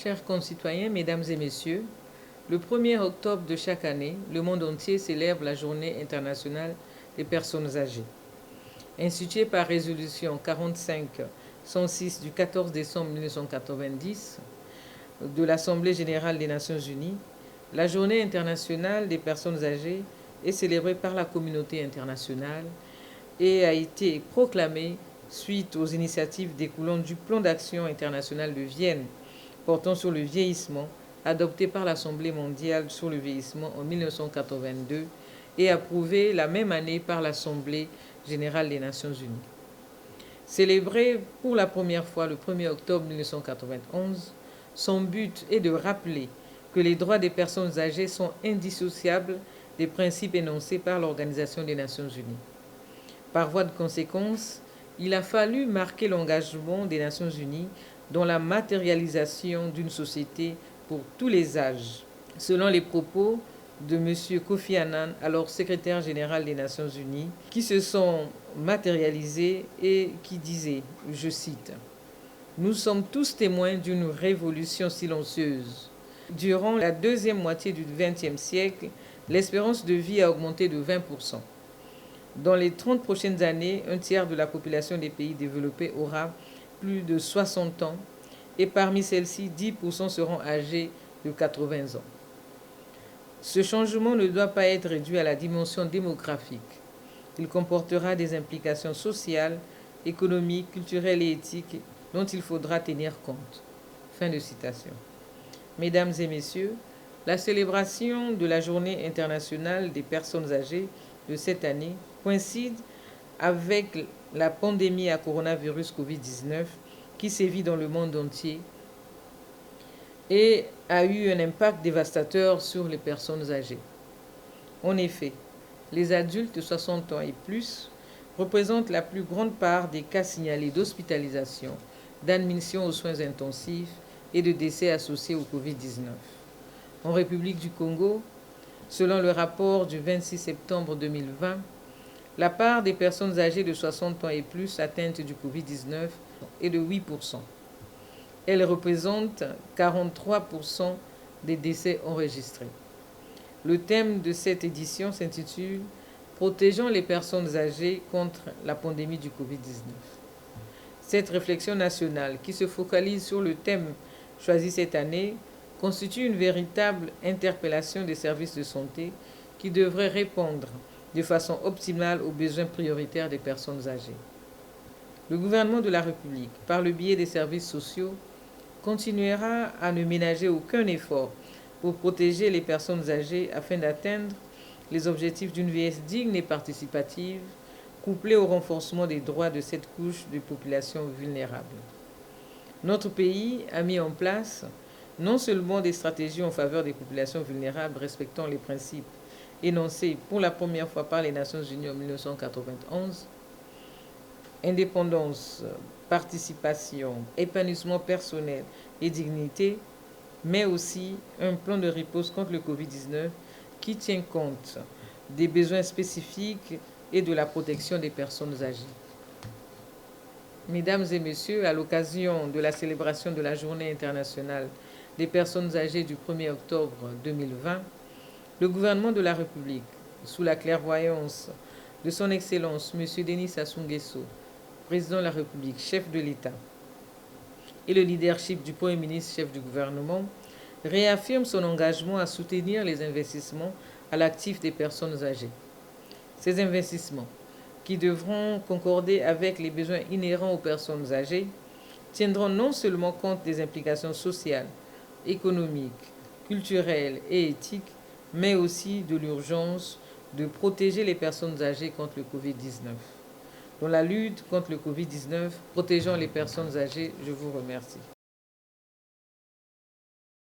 Chers concitoyens, mesdames et messieurs, le 1er octobre de chaque année, le monde entier célèbre la Journée internationale des personnes âgées. Instituée par résolution 45-106 du 14 décembre 1990 de l'Assemblée générale des Nations unies, la Journée internationale des personnes âgées est célébrée par la communauté internationale et a été proclamée suite aux initiatives découlant du plan d'action international de Vienne portant sur le vieillissement, adopté par l'Assemblée mondiale sur le vieillissement en 1982 et approuvé la même année par l'Assemblée générale des Nations unies. Célébré pour la première fois le 1er octobre 1991, son but est de rappeler que les droits des personnes âgées sont indissociables des principes énoncés par l'Organisation des Nations unies. Par voie de conséquence, il a fallu marquer l'engagement des Nations unies dans la matérialisation d'une société pour tous les âges, selon les propos de M. Kofi Annan, alors secrétaire général des Nations unies, qui se sont matérialisés et qui disait, je cite, « Nous sommes tous témoins d'une révolution silencieuse. Durant la deuxième moitié du XXe siècle, l'espérance de vie a augmenté de 20%. Dans les 30 prochaines années, un tiers de la population des pays développés aura plus de 60 ans et parmi celles-ci, 10% seront âgés de 80 ans. Ce changement ne doit pas être réduit à la dimension démographique. Il comportera des implications sociales, économiques, culturelles et éthiques dont il faudra tenir compte. » Fin de citation. Mesdames et messieurs, la célébration de la Journée internationale des personnes âgées de cette année coïncide avec la pandémie à coronavirus Covid-19 qui sévit dans le monde entier et a eu un impact dévastateur sur les personnes âgées. En effet, les adultes de 60 ans et plus représentent la plus grande part des cas signalés d'hospitalisation, d'admission aux soins intensifs et de décès associés au Covid-19. En République du Congo, selon le rapport du 26 septembre 2020, la part des personnes âgées de 60 ans et plus atteintes du Covid-19 est de 8%. Elle représente 43% des décès enregistrés. Le thème de cette édition s'intitule « Protégeons les personnes âgées contre la pandémie du Covid-19 ». Cette réflexion nationale, qui se focalise sur le thème choisi cette année, constitue une véritable interpellation des services de santé qui devraient répondre de façon optimale aux besoins prioritaires des personnes âgées. Le gouvernement de la République, par le biais des services sociaux, continuera à ne ménager aucun effort pour protéger les personnes âgées afin d'atteindre les objectifs d'une vieillesse digne et participative, couplée au renforcement des droits de cette couche de population vulnérable. Notre pays a mis en place non seulement des stratégies en faveur des populations vulnérables respectant les principes énoncés pour la première fois par les Nations unies en 1991, indépendance, participation, épanouissement personnel et dignité, mais aussi un plan de riposte contre le Covid-19 qui tient compte des besoins spécifiques et de la protection des personnes âgées. Mesdames et messieurs, à l'occasion de la célébration de la Journée internationale des personnes âgées du 1er octobre 2020, le gouvernement de la République, sous la clairvoyance de son Excellence M. Denis Sassou Nguesso, président de la République, chef de l'État, et le leadership du Premier ministre, chef du gouvernement, réaffirme son engagement à soutenir les investissements à l'actif des personnes âgées. Ces investissements, qui devront concorder avec les besoins inhérents aux personnes âgées, tiendront non seulement compte des implications sociales, économiques, culturelles et éthiques, mais aussi de l'urgence de protéger les personnes âgées contre le Covid-19. Dans la lutte contre le Covid-19, protégeons les personnes âgées. Je vous remercie.